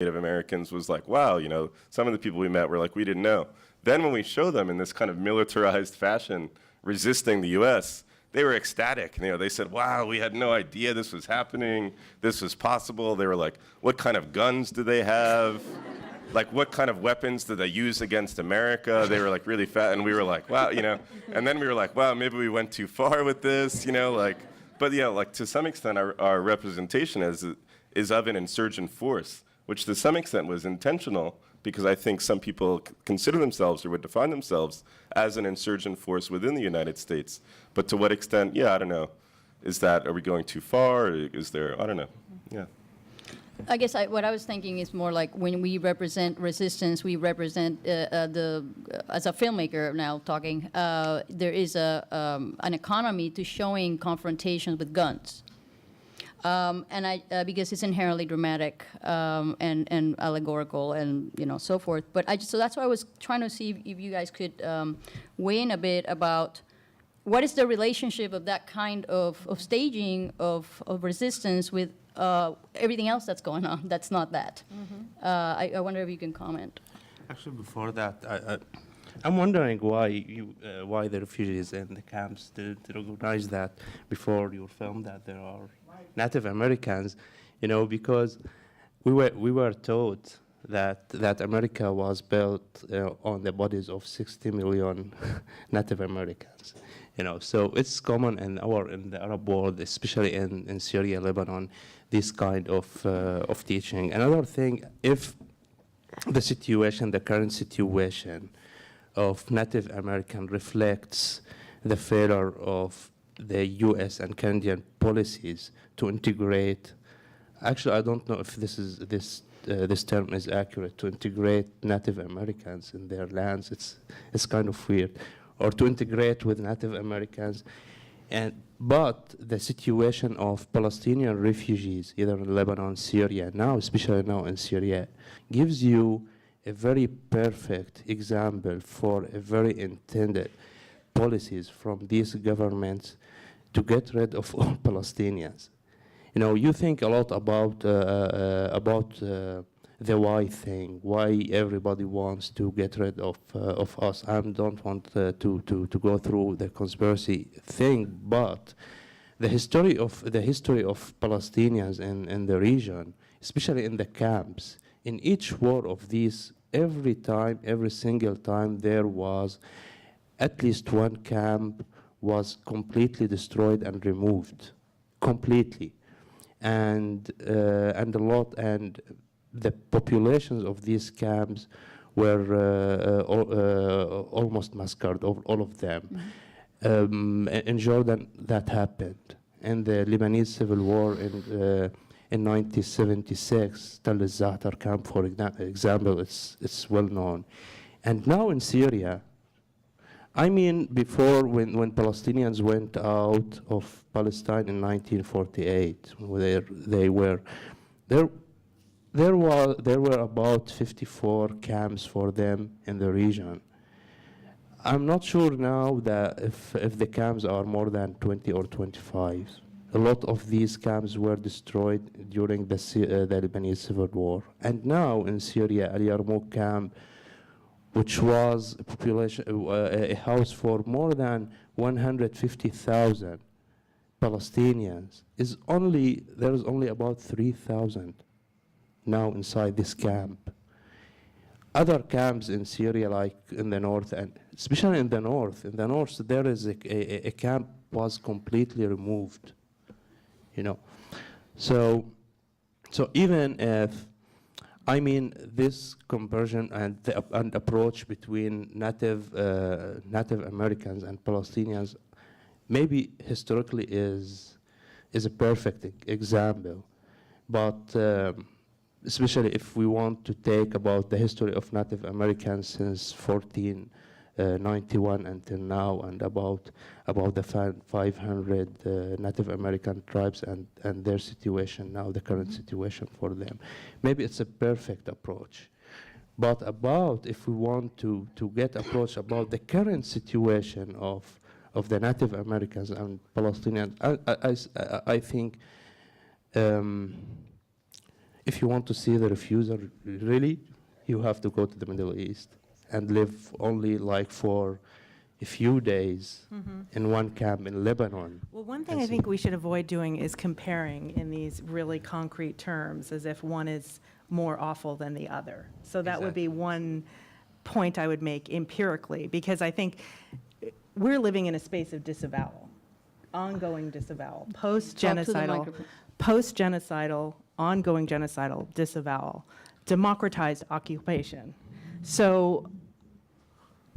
Native Americans was like, wow, some of the people we met were like, we didn't know. Then when we show them in this kind of militarized fashion resisting the US, they were ecstatic. They said, wow, we had no idea this was happening, this was possible. They were like, what kind of guns do they have? Like, what kind of weapons do they use against America? They were like really fat, and we were like, wow, and then we were like, wow, maybe we went too far with this, but like to some extent our representation is of an insurgent force, which to some extent was intentional, because I think some people consider themselves or would define themselves as an insurgent force within the United States. But to what extent, I don't know. Are we going too far? Or is there, I don't know, yeah. I guess what I was thinking is more like when we represent resistance, we represent as a filmmaker now talking, there is an economy to showing confrontations with guns. Because it's inherently dramatic and allegorical and so forth. But so that's why I was trying to see if you guys could weigh in a bit about what is the relationship of that kind of staging of resistance with everything else that's going on. That's not that. Mm-hmm. I wonder if you can comment. Actually, before that, I'm wondering why the refugees in the camps didn't recognize that before your film that there are Native Americans, because we were taught that America was built on the bodies of 60 million Native Americans. So it's common in the Arab world, especially in Syria, Lebanon, this kind of teaching. Another thing, if the current situation of Native American reflects the failure of the U.S. and Canadian policies to integrate. Actually, I don't know if this term is accurate. To integrate Native Americans in their lands, it's kind of weird, or to integrate with Native Americans. But the situation of Palestinian refugees, either in Lebanon, Syria, especially now in Syria, gives you a very perfect example for a very intended policies from these governments to get rid of all Palestinians. You think a lot about the why thing, why everybody wants to get rid of us. I don't want to go through the conspiracy thing, but the history of Palestinians in the region, especially in the camps, in each war of these, every single time there was at least one camp was completely destroyed and removed, completely, and the populations of these camps were almost massacred, all of them. Mm-hmm. In Jordan, that happened. In the Lebanese civil war in 1976, Tal al-Za'atar camp, for example, it's well known. And now in Syria, before when Palestinians went out of Palestine in 1948, there were about 54 camps for them in the region. I'm not sure now that if the camps are more than 20 or 25. A lot of these camps were destroyed during the Lebanese civil war. And now in Syria, Al Yarmouk camp, which was a house for more than 150,000 Palestinians, there is only about 3,000 now inside this camp. Other camps in Syria, like in the north, and especially in the north, there is a camp was completely removed. So even if this conversion and approach between Native Americans and Palestinians, maybe historically is a perfect example, but especially if we want to take about the history of Native Americans since 1491 until now, and about the 500 Native American tribes and their situation now, the current situation for them. Maybe it's a perfect approach. But if we want to get approach about the current situation of the Native Americans and Palestinians, I think if you want to see the refuser really, you have to go to the Middle East and live only like for a few days in one camp in Lebanon. Well, one thing I think we should avoid doing is comparing in these really concrete terms as if one is more awful than the other. So that would be one point I would make empirically, because I think we're living in a space of disavowal, ongoing disavowal, post-genocidal, ongoing genocidal disavowal, democratized occupation. So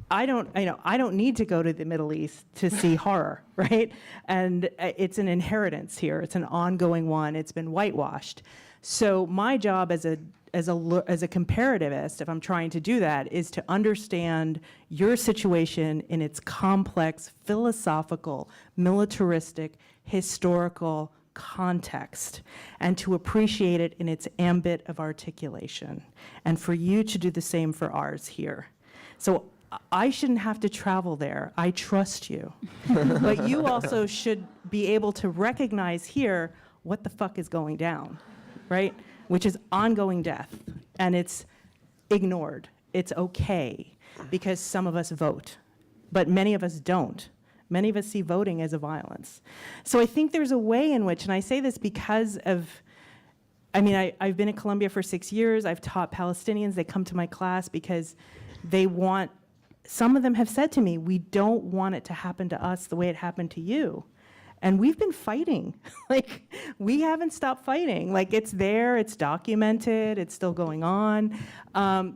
I don't need to go to the Middle East to see horror, right? And it's an inheritance here. It's an ongoing one. It's been whitewashed. So my job as a comparativist, if I'm trying to do that, is to understand your situation in its complex, philosophical, militaristic, historical context, and to appreciate it in its ambit of articulation, and for you to do the same for ours here. So I shouldn't have to travel there. I trust you. But you also should be able to recognize here what the fuck is going down, right? Which is ongoing death, and it's ignored. It's okay, because some of us vote, but many of us don't. Many of us see voting as a violence. So I think there's a way in which, and I say this because of, I've been at Columbia for 6 years. I've taught Palestinians. They come to my class because they want, some of them have said to me, we don't want it to happen to us the way it happened to you. And we've been fighting. Like, we haven't stopped fighting. Like, it's there, it's documented, it's still going on.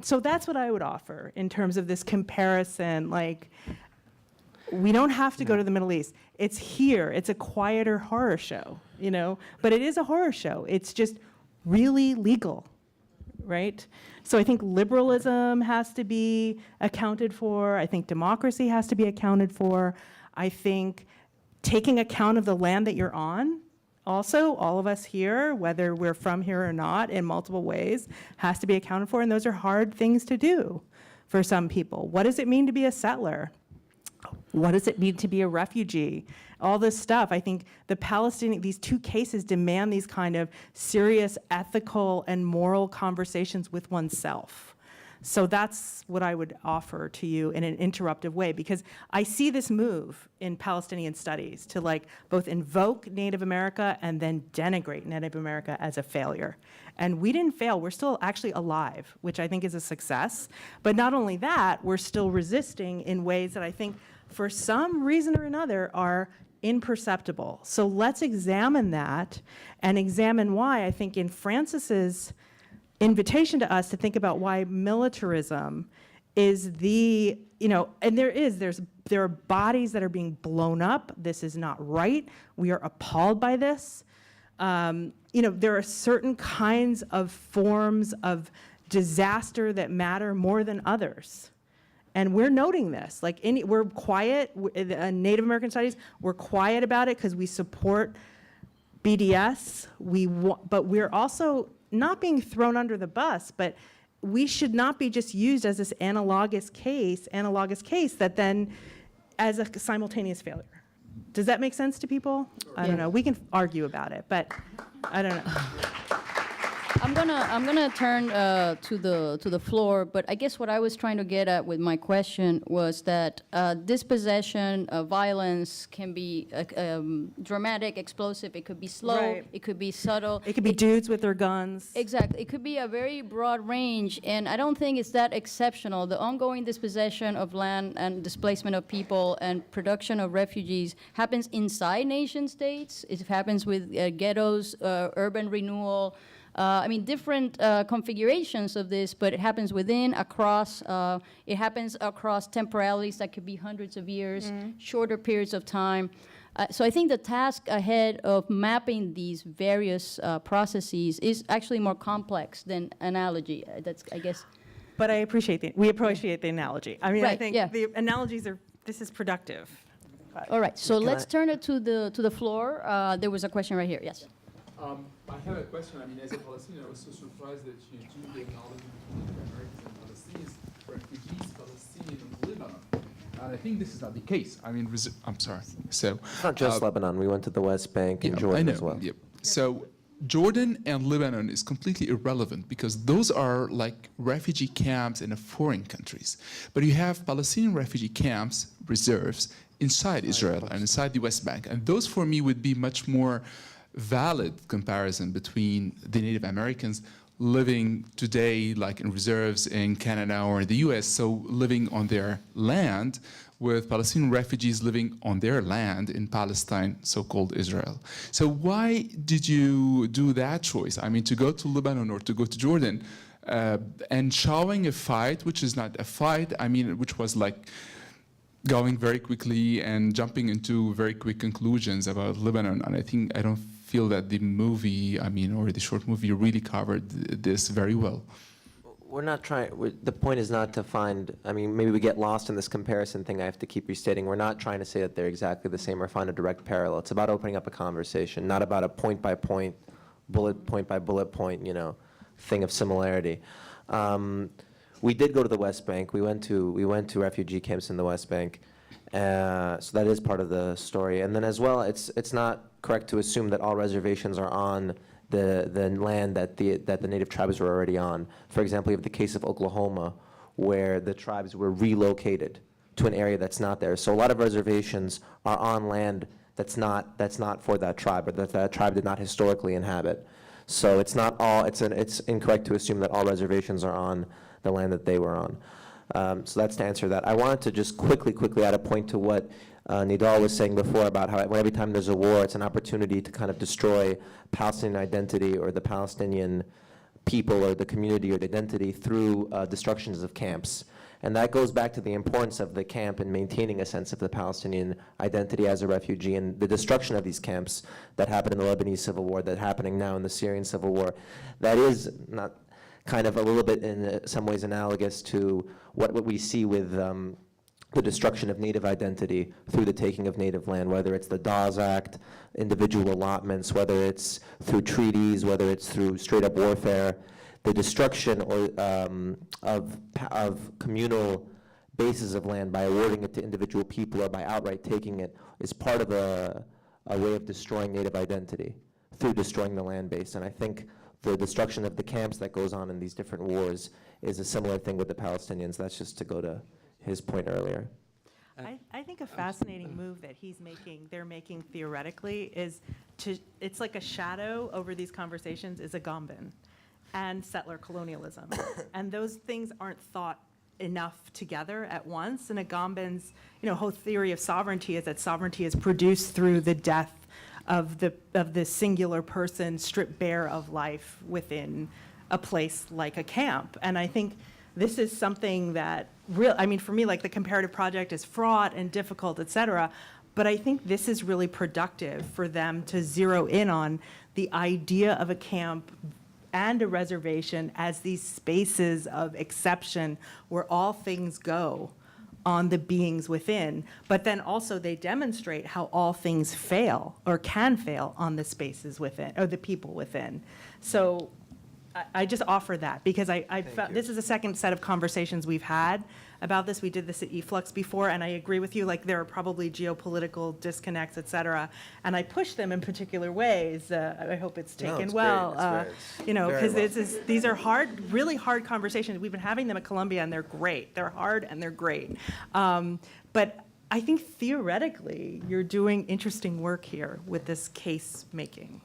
So that's what I would offer in terms of this comparison. Like, we don't have to go to the Middle East. It's here. It's a quieter horror show, you know? But it is a horror show. It's just really legal, right? So I think liberalism has to be accounted for. I think democracy has to be accounted for. I think taking account of the land that you're on, also, all of us here, whether we're from here or not, in multiple ways, has to be accounted for. And those are hard things to do for some people. What does it mean to be a settler? What does it mean to be a refugee? All this stuff. I think these two cases demand these kind of serious ethical and moral conversations with oneself. So that's what I would offer to you in an interruptive way, because I see this move in Palestinian studies to like both invoke Native America and then denigrate Native America as a failure. And we didn't fail. We're still actually alive, which I think is a success. But not only that, we're still resisting in ways that I think for some reason or another are imperceptible. So let's examine that and examine why. I think in Francis's invitation to us to think about why militarism is the, and there are bodies that are being blown up. This is not right. We are appalled by this. There are certain kinds of forms of disaster that matter more than others. And we're noting this. We're quiet, Native American studies, we're quiet about it because we support BDS. But we're also not being thrown under the bus, but we should not be just used as this analogous case that then as a simultaneous failure. Does that make sense to people? I don't know. We can argue about it, but I don't know. I'm gonna turn to the floor, but I guess what I was trying to get at with my question was that dispossession, violence can be dramatic, explosive. It could be slow. Right. It could be subtle. It could be dudes with their guns. Exactly. It could be a very broad range, and I don't think it's that exceptional. The ongoing dispossession of land and displacement of people and production of refugees happens inside nation states. It happens with ghettos, urban renewal. Different configurations of this, but it happens within, across, it happens across temporalities that could be hundreds of years, shorter periods of time. So I think the task ahead of mapping these various processes is actually more complex than analogy. That's, I guess. But we appreciate the analogy. I Right, think yeah. the analogies this is productive. All right, so let's turn it to the floor. There was a question right here, yes. I have a question. As a Palestinian, I was so surprised that you do the acknowledgement between Americans and Palestinians, refugees, Palestinian, and Lebanon. And I think this is not the case. I'm sorry. So It's not just Lebanon. We went to the West Bank and I Jordan know. as well. Yeah. So Jordan and Lebanon is completely irrelevant because those are like refugee camps in foreign countries. But you have Palestinian refugee camps, reserves, inside Israel and inside the West Bank. And those for me would be much more valid comparison between the Native Americans living today like in reserves in Canada or in the US, so living on their land, with Palestinian refugees living on their land in Palestine, so-called Israel. So why did you do that choice? I mean, to go to Lebanon or to go to Jordan and showing a fight, which is not a fight, I mean, which was like going very quickly and jumping into very quick conclusions about Lebanon. And I don't feel that the movie, I mean, or the short movie really covered this very well. We're not trying, the point is not to find, I mean, maybe we get lost in this comparison thing I have to keep restating. We're not trying to say that they're exactly the same or find a direct parallel. It's about opening up a conversation, not about a point by point, bullet point by bullet point, you know, thing of similarity. We did go to the West Bank. We went to refugee camps in the West Bank. So that is part of the story. And then as well, it's not correct to assume that all reservations are on the land that the native tribes were already on. For example, you have the case of Oklahoma, where the tribes were relocated to an area that's not there. So a lot of reservations are on land that's not for that tribe, or that tribe did not historically inhabit. So it's not all. It's incorrect to assume that all reservations are on the land that they were on. So that's to answer that. I wanted to just quickly add a point to what Nidal was saying before about how every time there's a war, it's an opportunity to kind of destroy Palestinian identity or the Palestinian people or the community or the identity through destructions of camps. And that goes back to the importance of the camp in maintaining a sense of the Palestinian identity as a refugee, and the destruction of these camps that happened in the Lebanese Civil War, that happening now in the Syrian Civil War. That is not kind of a little bit in some ways analogous to what we see with the destruction of native identity through the taking of native land, whether it's the Dawes Act, individual allotments, whether it's through treaties, whether it's through straight-up warfare. The destruction of communal bases of land by awarding it to individual people or by outright taking it is part of a way of destroying native identity through destroying the land base. And I think the destruction of the camps that goes on in these different wars is a similar thing with the Palestinians. That's just to go to his point earlier. I think a fascinating move that they're making theoretically is it's like a shadow over these conversations is Agamben and settler colonialism. And those things aren't thought enough together at once. And Agamben's, whole theory of sovereignty is that sovereignty is produced through the death of the singular person stripped bare of life within a place like a camp. And I think this is something that for me, like the comparative project is fraught and difficult, et cetera, but I think this is really productive for them to zero in on the idea of a camp and a reservation as these spaces of exception where all things go on the beings within, but then also they demonstrate how all things fail or can fail on the spaces within, or the people within. So I just offer that because I felt this is the second set of conversations we've had about this. We did this at eFlux before, and I agree with you, like there are probably geopolitical disconnects, et cetera, and I push them in particular ways. I hope it's taken well, because these are hard, really hard conversations. We've been having them at Columbia, and they're great. They're hard, and they're great. But I think theoretically, you're doing interesting work here with this case making.